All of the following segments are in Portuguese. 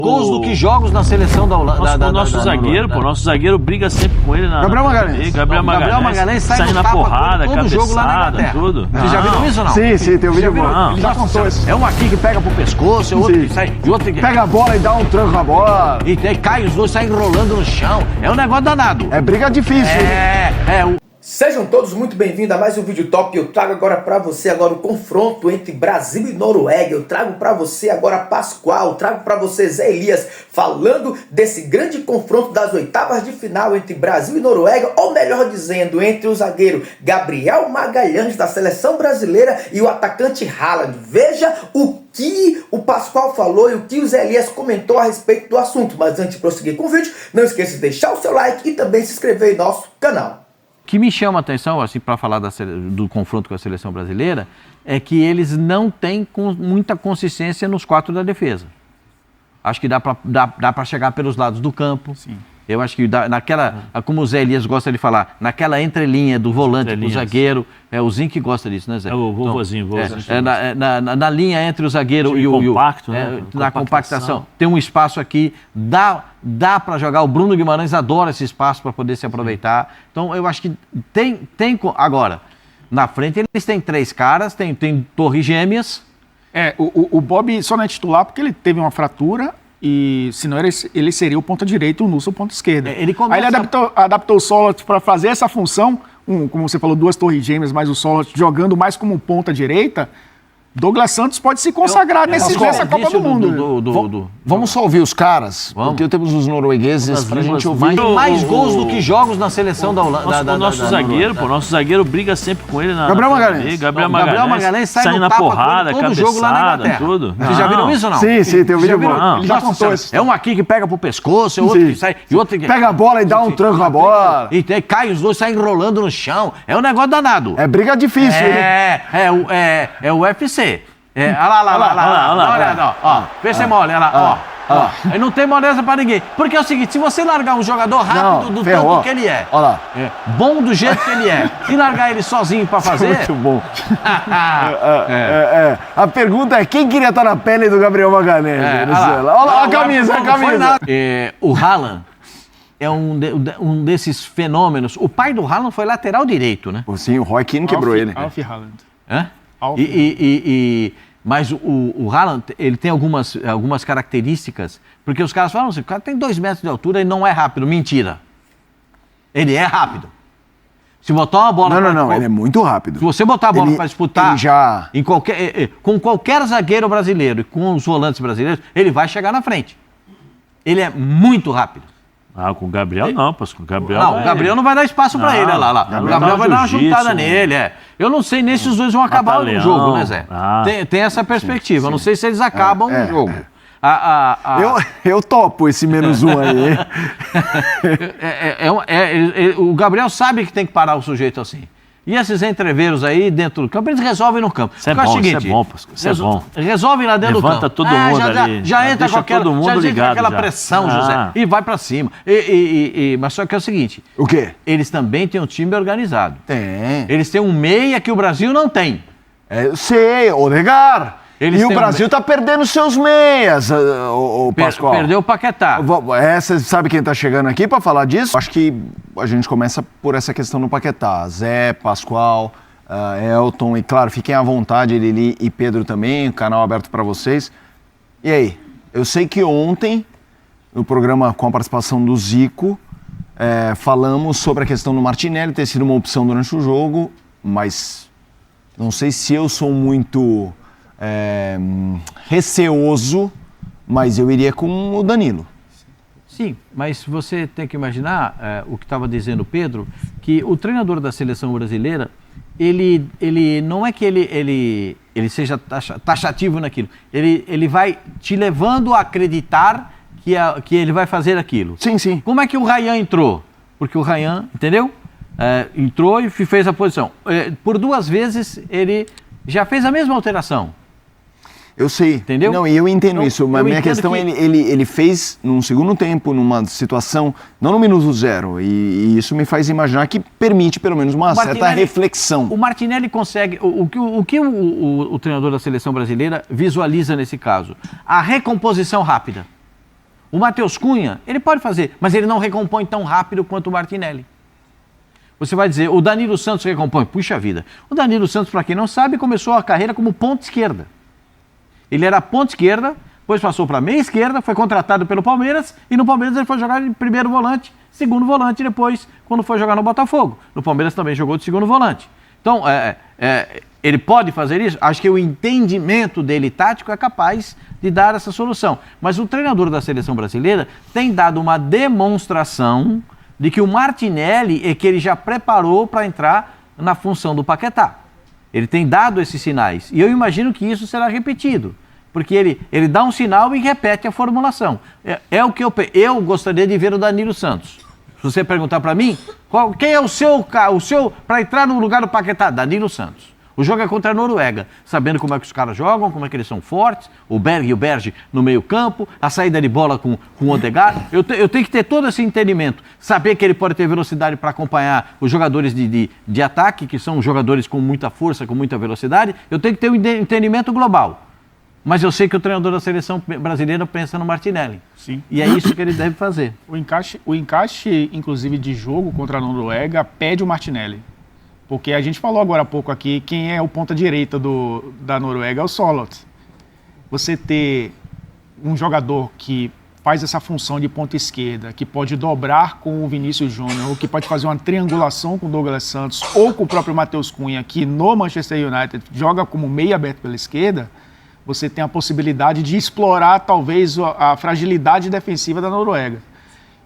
gols do que jogos na seleção da Holanda. O nosso zagueiro briga sempre com ele na Gabriel Magalhães. Gabriel Magalhães sai na porrada, todo jogo lá na cabeçada, Inglaterra. tudo. Vocês já viram isso ou não? Sim, tem um vídeo bom. Não. Ele já contou isso. É um aqui que pega pro pescoço, é outro que sai, e outro que Pega a bola e dá um tranco na bola. e cai, os dois saem rolando no chão. É um negócio danado. É briga difícil. Sejam todos muito bem-vindos a mais um vídeo top. Eu trago agora para você agora o confronto entre Brasil e Noruega. Eu trago para você agora Pascoal, trago para você Zé Elias, falando desse grande confronto das oitavas de final entre Brasil e Noruega, ou melhor dizendo, entre o zagueiro Gabriel Magalhães da seleção brasileira e o atacante Haaland. Veja o que o Pascoal falou e o que o Zé Elias comentou a respeito do assunto. Mas antes de prosseguir com o vídeo, não esqueça de deixar o seu like e também se inscrever em nosso canal. O que me chama a atenção, assim, para falar do confronto com a seleção brasileira, é que eles não têm muita consistência nos quatro da defesa. Acho que dá para chegar pelos lados do campo. Sim. Eu acho que como o Zé Elias gosta de falar, naquela entrelinha do volante com o zagueiro, é o Zinho que gosta disso, né, Zé? É o vovozinho. Na linha entre o zagueiro e o compacto, né? Na compactação. Tem um espaço aqui, dá para jogar. O Bruno Guimarães adora esse espaço para poder se aproveitar. Então, eu acho que tem. Agora, na frente eles têm três caras, tem torres gêmeas. O Bob só não é titular porque ele teve uma fratura. E senão ele seria o ponta direito e o Nusso o ponta esquerda. Aí ele adaptou o Solot para fazer essa função, como você falou, duas torres gêmeas, mais o Solot jogando mais como ponta direita. Douglas Santos pode se consagrar nessa Copa do Mundo. Vamos só ouvir os caras, porque temos os noruegueses pra gente ouvir. Mais gols do que jogos na seleção da Holanda. O nosso zagueiro briga sempre com ele na Gabriel Magalhães. Gabriel Magalhães sai na porrada, todo jogo lá na cabeçada, Inglaterra. tudo. Vocês já viram isso ou não? Sim, tem um vídeo bom. Ele já contou isso. É um aqui que pega pro pescoço, é outro que sai, e outro que Pega a bola e dá um tranco na bola. e cai, os dois saem rolando no chão. É um negócio danado. É briga difícil. É o UFC. Olha lá. Ó, vê se é mole, olha lá, ó. Aí não tem moleza pra ninguém. Porque é o seguinte, se você largar um jogador rápido do tanto que ele é, olha lá. Bom do jeito que ele é, e largar ele sozinho pra fazer... Muito bom. A pergunta é, quem queria estar na pele do Gabriel Magalhães? Olha lá a camisa, O Haaland é um desses fenômenos. O pai do Haaland foi lateral direito, né? Sim, o Roy Keane quebrou ele. Alf Haaland. Mas o Haaland, ele tem algumas características, porque os caras falam assim, o cara tem 2 metros de altura e não é rápido. Mentira. Ele é rápido. Se botar uma bola... Não, ele é muito rápido. Se você botar a bola para disputar já... com qualquer zagueiro brasileiro e com os volantes brasileiros, ele vai chegar na frente. Ele é muito rápido. Com o Gabriel não, com o Gabriel. O Gabriel não vai dar espaço pra ele, olha lá. O Gabriel vai dar uma juntada nele, Eu não sei nem se os dois vão acabar o jogo, né, Zé? Tem essa perspectiva. Eu não sei se eles acabam o jogo. Eu topo esse -1 aí. O Gabriel sabe que tem que parar o sujeito assim. E esses entreveiros aí dentro do campo, eles resolvem no campo. Isso é bom, Pascoal. Isso é bom. Resolvem lá dentro do campo. Levanta todo mundo ali. Já entra com aquela já. pressão, José, e vai pra cima. Mas só que é o seguinte... O quê? Eles também têm um time organizado. Tem. Eles têm um meia que o Brasil não tem. Eu sei, Odegaard. E o Brasil tá perdendo seus meias, o Pascoal. Perdeu o Paquetá. Você sabe quem tá chegando aqui para falar disso? Acho que a gente começa por essa questão do Paquetá. Zé, Pascoal, Elton e, claro, fiquem à vontade, Lili e Pedro também, o canal aberto para vocês. E aí? Eu sei que ontem, no programa com a participação do Zico, falamos sobre a questão do Martinelli ter sido uma opção durante o jogo, mas não sei se eu sou muito... receoso, mas eu iria com o Danilo. Sim, mas você tem que imaginar o que estava dizendo o Pedro, que o treinador da seleção brasileira, ele não é que ele seja taxativo naquilo, ele vai te levando a acreditar que ele vai fazer aquilo. Sim. Como é que o Rayan entrou? Porque o Rayan, entendeu? Entrou e fez a posição. Por 2 vezes ele já fez a mesma alteração. Eu sei. Entendeu? Não, e eu entendo isso, mas a minha questão é ele fez num segundo tempo, numa situação, não no minuto 0, e isso me faz imaginar que permite pelo menos uma certa reflexão. O Martinelli consegue, o que o treinador da seleção brasileira visualiza nesse caso? A recomposição rápida. O Matheus Cunha, ele pode fazer, mas ele não recompõe tão rápido quanto o Martinelli. Você vai dizer, o Danilo Santos recompõe. Puxa vida. O Danilo Santos, para quem não sabe, começou a carreira como ponta esquerda. Ele era ponta esquerda, depois passou para meia esquerda, foi contratado pelo Palmeiras, e no Palmeiras ele foi jogar de primeiro volante, segundo volante, depois, quando foi jogar no Botafogo. No Palmeiras também jogou de segundo volante. Então, ele pode fazer isso? Acho que o entendimento dele tático é capaz de dar essa solução. Mas o treinador da seleção brasileira tem dado uma demonstração de que o Martinelli é que ele já preparou para entrar na função do Paquetá. Ele tem dado esses sinais. E eu imagino que isso será repetido. Porque ele dá um sinal e repete a formulação. É o que eu gostaria de ver o Danilo Santos. Se você perguntar para mim, quem é o seu para entrar no lugar do Paquetá? Danilo Santos. O jogo é contra a Noruega, sabendo como é que os caras jogam, como é que eles são fortes, o Berg e o Berge no meio campo, a saída de bola com o Odegaard. Eu tenho que ter todo esse entendimento, saber que ele pode ter velocidade para acompanhar os jogadores de ataque, que são jogadores com muita força, com muita velocidade. Eu tenho que ter um entendimento global. Mas eu sei que o treinador da seleção brasileira pensa no Martinelli. Sim. E é isso que ele deve fazer. O encaixe, inclusive, de jogo contra a Noruega pede o Martinelli. Porque a gente falou agora há pouco aqui, quem é o ponta-direita da Noruega é o Solot. Você ter um jogador que faz essa função de ponta-esquerda, que pode dobrar com o Vinícius Júnior, ou que pode fazer uma triangulação com o Douglas Santos, ou com o próprio Matheus Cunha, que no Manchester United joga como meio aberto pela esquerda, você tem a possibilidade de explorar, talvez, a fragilidade defensiva da Noruega.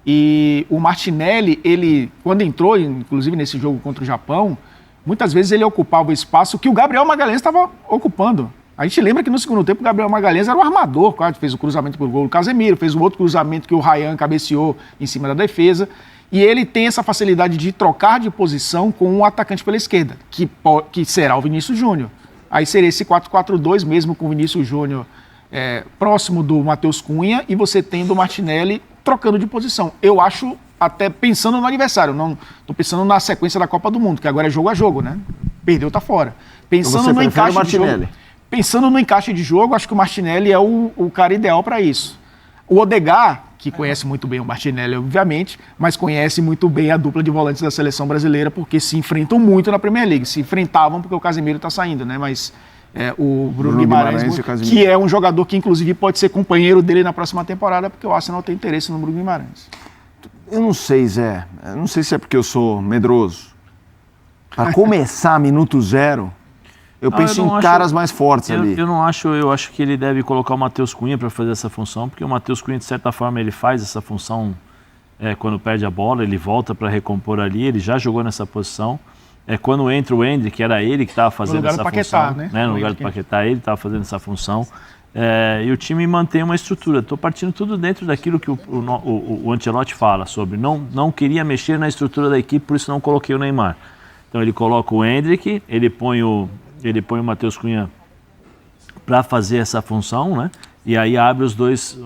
E o Martinelli, ele, quando entrou, inclusive nesse jogo contra o Japão, muitas vezes ele ocupava o espaço que o Gabriel Magalhães estava ocupando. A gente lembra que no segundo tempo o Gabriel Magalhães era o armador, quase fez o cruzamento para o gol do Casemiro, fez o outro cruzamento que o Ryan cabeceou em cima da defesa. E ele tem essa facilidade de trocar de posição com um atacante pela esquerda, que será o Vinícius Júnior. Aí seria esse 4-4-2 mesmo com o Vinícius Júnior próximo do Matheus Cunha e você tendo o Martinelli trocando de posição. Eu acho, até pensando no adversário, não estou pensando na sequência da Copa do Mundo, que agora é jogo a jogo, né? Perdeu, tá fora. Pensando no encaixe de jogo, pensando no encaixe de jogo, acho que o Martinelli é o cara ideal para isso. O Odegaard, que conhece muito bem o Martinelli, obviamente, mas conhece muito bem a dupla de volantes da seleção brasileira, porque se enfrentam muito na Premier League. Se enfrentavam porque o Casemiro está saindo, né? Mas o Bruno Guimarães que é um jogador que, inclusive, pode ser companheiro dele na próxima temporada, porque o Arsenal tem interesse no Bruno Guimarães. Eu não sei, Zé. Eu não sei se é porque eu sou medroso. Para começar minuto zero, eu penso em caras mais fortes ali. Eu não acho, eu acho que ele deve colocar o Matheus Cunha para fazer essa função, porque o Matheus Cunha, de certa forma, ele faz essa função quando perde a bola, ele volta para recompor ali, ele já jogou nessa posição. Quando entra o Endrick, era ele que estava fazendo essa função. No lugar do Paquetá, ele estava fazendo essa função. E o time mantém uma estrutura. Estou partindo tudo dentro daquilo que o Ancelotti fala sobre. Não queria mexer na estrutura da equipe, por isso não coloquei o Neymar. Então ele coloca o Endrick, ele põe o Matheus Cunha para fazer essa função, né? E aí abre os dois,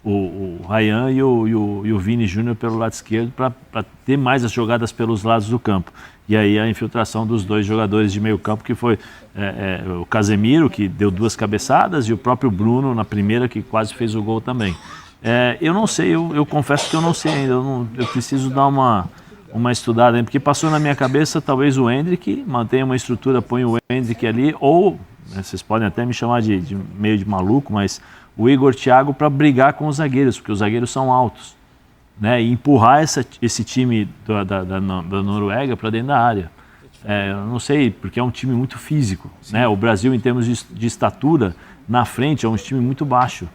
o Ryan e o Vini Júnior pelo lado esquerdo para ter mais as jogadas pelos lados do campo. E aí a infiltração dos dois jogadores de meio campo, que foi o Casemiro, que deu 2 cabeçadas, e o próprio Bruno na primeira, que quase fez o gol também. Eu não sei, eu confesso que eu não sei ainda, eu preciso dar uma estudada aí, porque passou na minha cabeça talvez o Endrick, mantenha uma estrutura, põe o Endrick ali, ou, vocês podem até me chamar de meio de maluco, mas o Igor Thiago para brigar com os zagueiros, porque os zagueiros são altos, né, e empurrar esse time da Noruega para dentro da área. Eu não sei, porque é um time muito físico, né? O Brasil, em termos de estatura, na frente é um time muito baixo.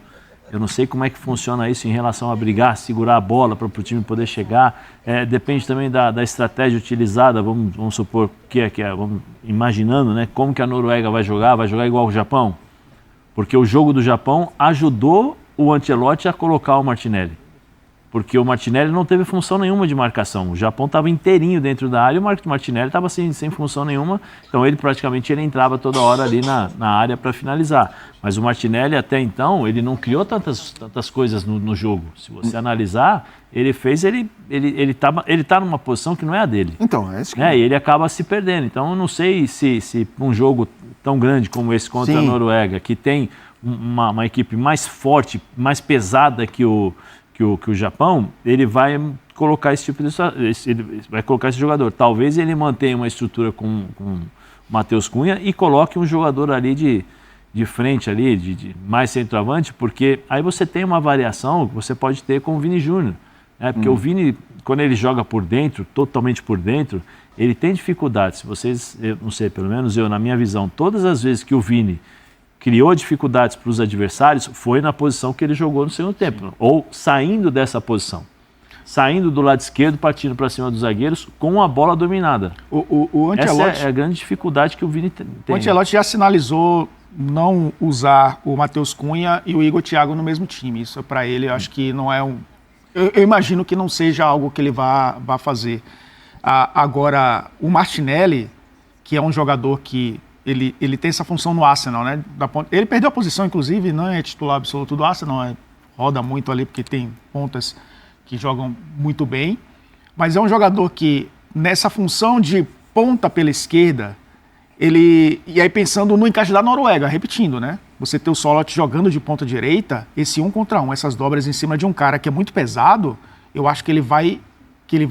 Eu não sei como é que funciona isso em relação a brigar, segurar a bola para o time poder chegar. Depende também da estratégia utilizada. Vamos supor vamos imaginando, né, como que a Noruega vai jogar igual o Japão. Porque o jogo do Japão ajudou o Ancelotti a colocar o Martinelli. Porque o Martinelli não teve função nenhuma de marcação. O Japão estava inteirinho dentro da área e o Martinelli estava sem função nenhuma. Então ele entrava toda hora ali na área para finalizar. Mas o Martinelli até então, ele não criou tantas coisas no jogo. Se você analisar, ele está numa posição que não é a dele. Então, é isso que... E ele acaba se perdendo. Então eu não sei se um jogo tão grande como esse contra a Noruega, que tem uma equipe mais forte, mais pesada que que o Japão, ele vai colocar esse tipo ele vai colocar esse jogador. Talvez ele mantenha uma estrutura com Matheus Cunha e coloque um jogador ali de frente ali, de mais centroavante, porque aí você tem uma variação que você pode ter com o Vini Júnior, né? Porque o Vini, quando ele joga por dentro, totalmente por dentro, ele tem dificuldades. Eu não sei, pelo menos eu, na minha visão, todas as vezes que o Vini criou dificuldades para os adversários, foi na posição que ele jogou no segundo tempo, ou saindo dessa posição. Saindo do lado esquerdo, partindo para cima dos zagueiros, com a bola dominada. O Ancelotti, essa é a grande dificuldade que o Vini tem. O Ancelotti já sinalizou não usar o Matheus Cunha e o Igor Thiago no mesmo time. Isso para ele, eu acho que não é um... Eu imagino que não seja algo que ele vá fazer. Agora, o Martinelli, que é um jogador que ele tem essa função no Arsenal, né? Ele perdeu a posição, inclusive, não é titular absoluto do Arsenal, roda muito ali porque tem pontas que jogam muito bem, mas é um jogador que, nessa função de ponta pela esquerda, e aí pensando no encaixe da Noruega, repetindo, né? Você ter o Solot jogando de ponta direita, esse 1 contra 1, essas dobras em cima de um cara que é muito pesado, eu acho que ele vai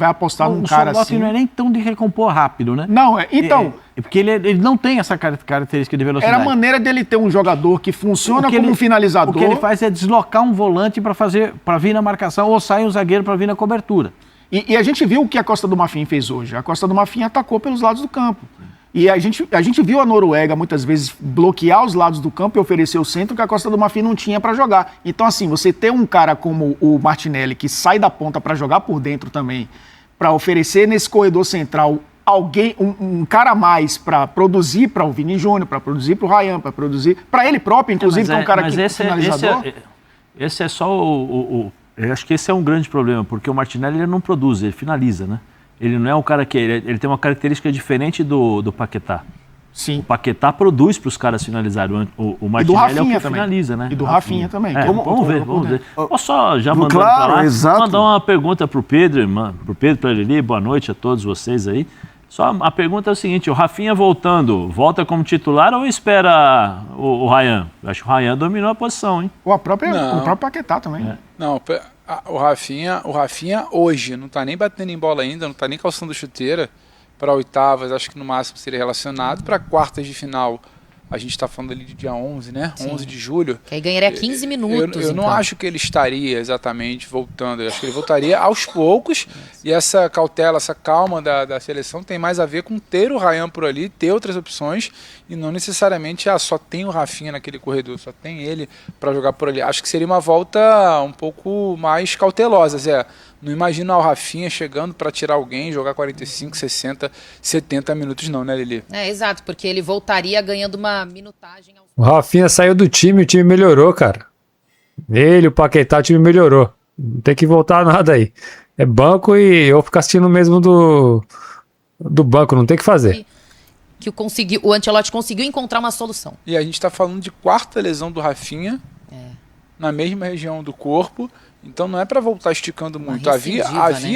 apostar num cara assim... O Solot não é nem tão de recompor rápido, né? Não, então... Porque ele não tem essa característica de velocidade. Era a maneira dele ter um jogador que funciona como um finalizador. O que ele faz é deslocar um volante para vir na marcação ou sai um zagueiro para vir na cobertura. E a gente viu o que a Costa do Marfim fez hoje. A Costa do Marfim atacou pelos lados do campo. E a gente viu a Noruega muitas vezes bloquear os lados do campo e oferecer o centro que a Costa do Marfim não tinha para jogar. Então, assim, você ter um cara como o Martinelli que sai da ponta para jogar por dentro também, para oferecer nesse corredor central um cara a mais para produzir para o Vini Júnior, para produzir para o Ryan, para produzir para ele próprio, inclusive, que é um cara que finalizador. Esse é só eu acho que esse é um grande problema, porque o Martinelli ele não produz, ele finaliza, né? Ele não é um cara que... Ele tem uma característica diferente do Paquetá. Sim. O Paquetá produz para os caras finalizarem. O Martinelli é o que finaliza, né? E do Rafinha também. Vamos ver. Posso só já mandar para lá, mandar uma pergunta para o Pedro, para ele ali. Boa noite a todos vocês aí. Só a pergunta é o seguinte, o Rafinha volta como titular ou espera o Ryan? Eu acho que o Ryan dominou a posição, hein? O próprio Paquetá também. Não, o Rafinha hoje não tá nem batendo em bola ainda, não tá nem calçando chuteira. Para oitavas, acho que no máximo seria relacionado. Para quartas de final, a gente está falando ali de dia 11, né? Sim. 11 de julho. Que aí ganharia 15 minutos. Eu não acho que ele estaria exatamente voltando. Eu acho que ele voltaria aos poucos. E essa cautela, essa calma da seleção tem mais a ver com ter o Ryan por ali, ter outras opções e não necessariamente só tem o Rafinha naquele corredor, só tem ele para jogar por ali. Acho que seria uma volta um pouco mais cautelosa, Zé. Não imagino o Rafinha chegando para tirar alguém, jogar 45, 60, 70 minutos não, né, Lili? Exato, porque ele voltaria ganhando uma minutagem. O Rafinha saiu do time, o time melhorou, cara. Ele, o Paquetá, o time melhorou. Não tem que voltar nada aí. É banco e eu ficar assistindo mesmo do banco, não tem que fazer. Que o Ancelotti conseguiu encontrar uma solução. E a gente está falando de quarta lesão do Rafinha, na mesma região do corpo. Então não é para voltar esticando muito. Havia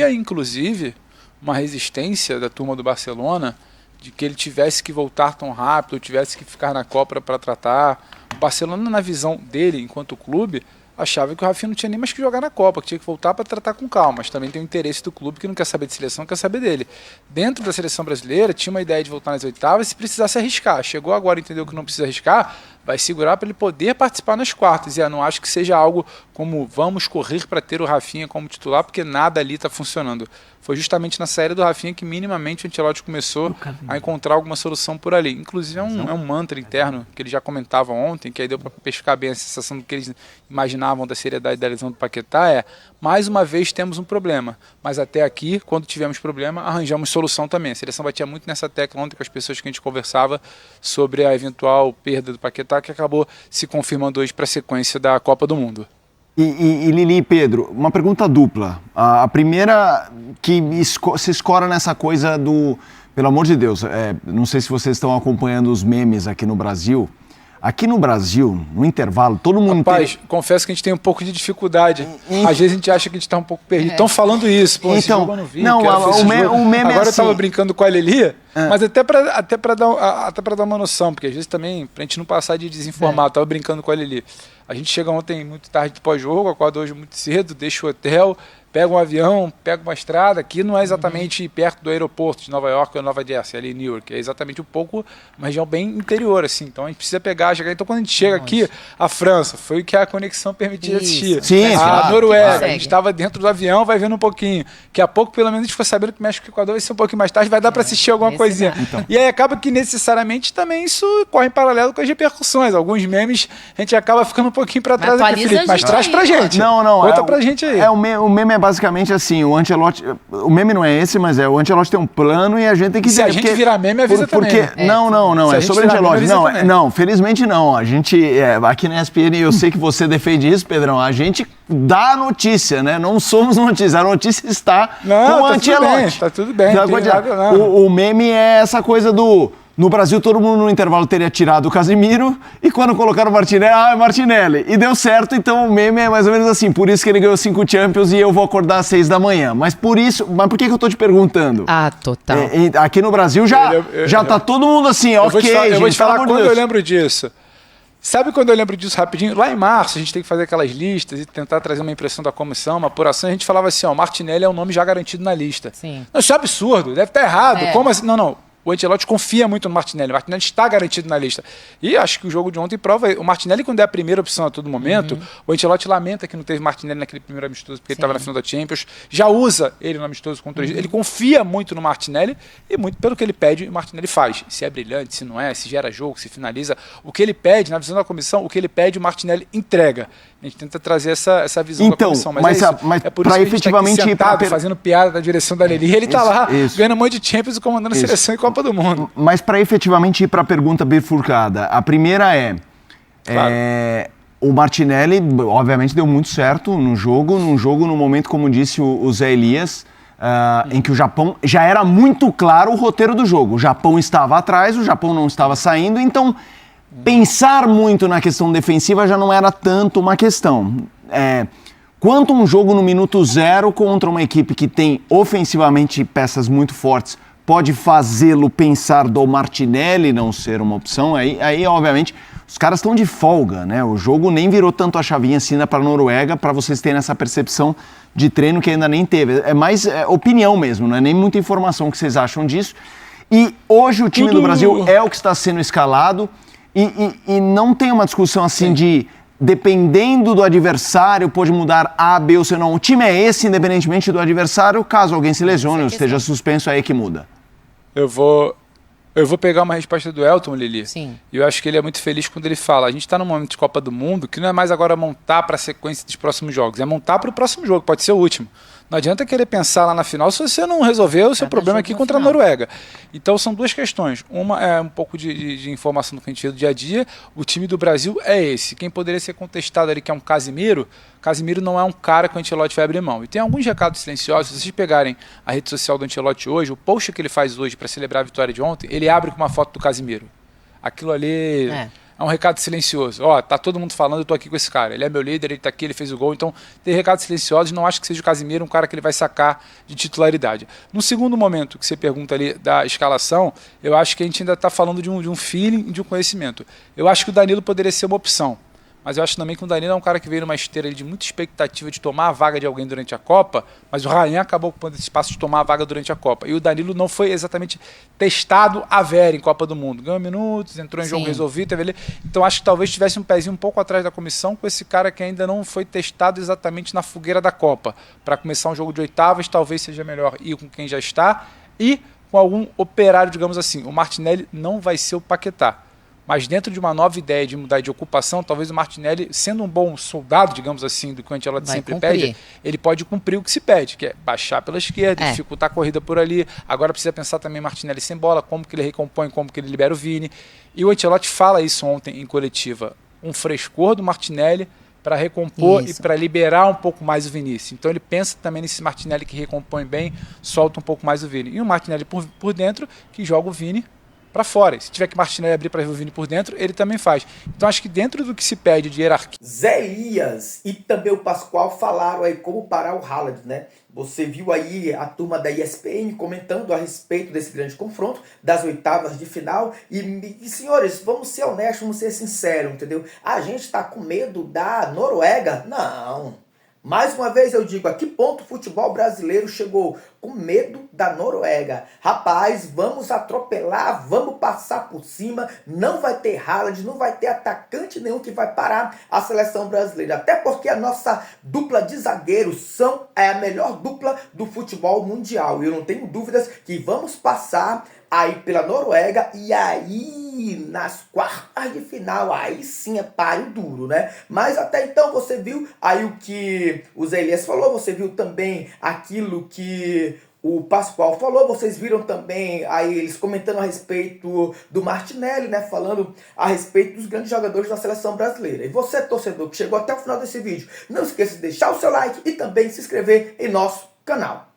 né? Inclusive, uma resistência da turma do Barcelona de que ele tivesse que voltar tão rápido, tivesse que ficar na Copa para tratar. O Barcelona, na visão dele, enquanto clube, achava que o Rafinha não tinha nem mais que jogar na Copa, que tinha que voltar para tratar com calma, mas também tem o interesse do clube que não quer saber de seleção, quer saber dele. Dentro da seleção brasileira, tinha uma ideia de voltar nas oitavas se precisasse arriscar. Chegou agora, entendeu que não precisa arriscar, vai segurar para ele poder participar nas quartas. E eu não acho que seja algo como vamos correr para ter o Rafinha como titular, porque nada ali está funcionando. Foi justamente na saída do Rafinha que minimamente o Ancelotti começou a encontrar alguma solução por ali. Inclusive é um mantra interno que ele já comentava ontem, que aí deu para pescar bem a sensação do que eles imaginavam da seriedade da lesão do Paquetá, mais uma vez temos um problema, mas até aqui, quando tivemos problema, arranjamos solução também. A seleção batia muito nessa tecla ontem com as pessoas que a gente conversava sobre a eventual perda do Paquetá, que acabou se confirmando hoje para a sequência da Copa do Mundo. E Lili e Pedro, uma pergunta dupla. A primeira que se escora nessa coisa do... Pelo amor de Deus, não sei se vocês estão acompanhando os memes aqui no Brasil. Aqui no Brasil, no intervalo, todo mundo... Rapaz, confesso que a gente tem um pouco de dificuldade. Às vezes a gente acha que a gente está um pouco perdido. Estão falando isso. Pô, esse jogo eu não vi. Não, o meme Agora é assim. eu estava brincando com a Lili, mas até para dar uma noção, porque às vezes também, para a gente não passar de desinformado, eu estava brincando com a Lili. A gente chega ontem muito tarde de pós-jogo, acorda hoje muito cedo, deixa o hotel, pega um avião, pega uma estrada. Aqui não é exatamente perto do aeroporto de Nova York ou Nova Jersey, ali em Newark. É exatamente um pouco uma região bem interior, assim. Então a gente precisa chegar. Então quando a gente chega aqui, a França, foi o que a conexão permitia assistir. Sim, a Noruega, a gente estava dentro do avião, vai vendo um pouquinho. Daqui a pouco, pelo menos, a gente ficou sabendo que o México e o Equador vai ser um pouquinho mais tarde, vai dar para assistir alguma coisinha. Então. E aí acaba que necessariamente também isso corre em paralelo com as repercussões. Alguns memes a gente acaba ficando um pouquinho para trás aqui, Felipe, mas traz pra gente. Não. Conta pra gente aí. O meme é basicamente assim, o Ancelotti... O meme não é esse, mas o Ancelotti tem um plano e a gente tem que... Se a gente virar meme, avisa também. Não, é sobre o Ancelotti. Não, felizmente não. A gente, aqui na ESPN, eu sei que você defende isso, Pedrão, a gente dá a notícia, né? Não somos notícia, a notícia está com o Ancelotti. Tá tudo bem. O meme é essa coisa do... No Brasil, todo mundo no intervalo teria tirado o Casemiro e quando colocaram o Martinelli, é Martinelli. E deu certo, então o meme é mais ou menos assim. Por isso que ele ganhou 5 Champions e eu vou acordar às 6 da manhã. Mas por que que eu tô te perguntando? Total. Aqui no Brasil já tá todo mundo assim, eu vou te falar quando eu lembro disso. Sabe quando eu lembro disso rapidinho? Lá em março, a gente tem que fazer aquelas listas e tentar trazer uma impressão da comissão, uma apuração. A gente falava assim, Martinelli é um nome já garantido na lista. Sim. Não, isso é absurdo, deve estar errado. Como assim? Não. O Ancelotti confia muito no Martinelli. O Martinelli está garantido na lista. E acho que o jogo de ontem prova. O Martinelli, quando é a primeira opção a todo momento, o Ancelotti lamenta que não teve Martinelli naquele primeiro amistoso, porque ele estava na final da Champions. Já usa ele no amistoso contra o Ele confia muito no Martinelli e muito pelo que ele pede, o Martinelli faz. Se é brilhante, se não é, se gera jogo, se finaliza. O que ele pede, na visão da comissão, o que ele pede, o Martinelli entrega. A gente tenta trazer essa visão da comissão. Mas é por isso que efetivamente a gente tá aqui sentado, fazendo piada da direção da Lili. Ele está lá, ganhando um monte de Champions e comandando a seleção e Copa do Mundo. Mas para efetivamente ir para a pergunta bifurcada, a primeira Claro. O Martinelli, obviamente, deu muito certo num jogo no momento, como disse o Zé Elias, em que o Japão, já era muito claro o roteiro do jogo. O Japão estava atrás, o Japão não estava saindo, então pensar muito na questão defensiva já não era tanto uma questão. Quanto um jogo no minuto 0 contra uma equipe que tem ofensivamente peças muito fortes, pode fazê-lo pensar do Martinelli não ser uma opção, aí obviamente, os caras estão de folga, né? O jogo nem virou tanto a chavinha assim para a Noruega, para vocês terem essa percepção de treino que ainda nem teve. É mais opinião mesmo, não é nem muita informação que vocês acham disso. E hoje o time do Brasil é o que está sendo escalado e não tem uma discussão assim de... Dependendo do adversário, pode mudar A, B ou C. Não, o time é esse, independentemente do adversário. Caso alguém se lesione ou esteja suspenso, aí que muda. Eu vou pegar uma resposta do Elton, Lili. Sim. E eu acho que ele é muito feliz quando ele fala, a gente está num momento de Copa do Mundo que não é mais agora montar para a sequência dos próximos jogos, é montar para o próximo jogo, pode ser o último. Não adianta querer pensar lá na final se você não resolver o seu problema aqui contra a Noruega. Então são duas questões. Uma é um pouco de informação do que a gente vê do dia a dia. O time do Brasil é esse. Quem poderia ser contestado ali, que é um Casemiro, Casemiro não é um cara que o Ancelotti vai abrir mão. E tem alguns recados silenciosos. Se vocês pegarem a rede social do Ancelotti hoje, o post que ele faz hoje para celebrar a vitória de ontem, ele abre com uma foto do Casemiro. Aquilo ali... É um recado silencioso. Tá todo mundo falando, eu tô aqui com esse cara. Ele é meu líder, ele tá aqui, ele fez o gol. Então, tem recados silenciosos. Não acho que seja o Casemiro um cara que ele vai sacar de titularidade. No segundo momento que você pergunta ali da escalação, eu acho que a gente ainda está falando de um feeling, de um conhecimento. Eu acho que o Danilo poderia ser uma opção. Mas eu acho também que o Danilo é um cara que veio numa esteira de muita expectativa de tomar a vaga de alguém durante a Copa, mas o Ryan acabou ocupando esse espaço de tomar a vaga durante a Copa. E o Danilo não foi exatamente testado a vera em Copa do Mundo. Ganhou minutos, entrou em jogo resolvido, teve ali. Então acho que talvez tivesse um pezinho um pouco atrás da comissão com esse cara que ainda não foi testado exatamente na fogueira da Copa. Para começar um jogo de oitavas, talvez seja melhor ir com quem já está e com algum operário, digamos assim. O Martinelli não vai ser o Paquetá. Mas dentro de uma nova ideia de mudar de ocupação, talvez o Martinelli, sendo um bom soldado, digamos assim, do que o Ancelotti sempre pede, ele pode cumprir o que se pede, que é baixar pela esquerda, dificultar a corrida por ali. Agora precisa pensar também Martinelli sem bola, como que ele recompõe, como que ele libera o Vini. E o Ancelotti fala isso ontem em coletiva. Um frescor do Martinelli para recompor e para liberar um pouco mais o Vinícius. Então ele pensa também nesse Martinelli que recompõe bem, solta um pouco mais o Vini. E o Martinelli por dentro, que joga o Vini para fora. E se tiver que Martinelli abrir para o Vini por dentro, ele também faz. Então acho que dentro do que se pede de hierarquia... Zé Elias e também o Pascoal falaram aí como parar o Haaland, né? Você viu aí a turma da ESPN comentando a respeito desse grande confronto, das oitavas de final. E senhores, vamos ser honestos, vamos ser sinceros, entendeu? A gente tá com medo da Noruega? Não. Mais uma vez eu digo, a que ponto o futebol brasileiro chegou? Com medo da Noruega. Rapaz, vamos atropelar, vamos passar por cima, não vai ter Haaland, não vai ter atacante nenhum que vai parar a seleção brasileira. Até porque a nossa dupla de zagueiros é a melhor dupla do futebol mundial. E eu não tenho dúvidas que vamos passar aí pela Noruega e aí nas quartas de final, aí sim é páreo duro, né? Mas até então você viu aí o que o Zé Elias falou, você viu também aquilo que o Pascoal falou, vocês viram também aí eles comentando a respeito do Martinelli, né? Falando a respeito dos grandes jogadores da seleção brasileira. E você, torcedor, que chegou até o final desse vídeo, não esqueça de deixar o seu like e também se inscrever em nosso canal.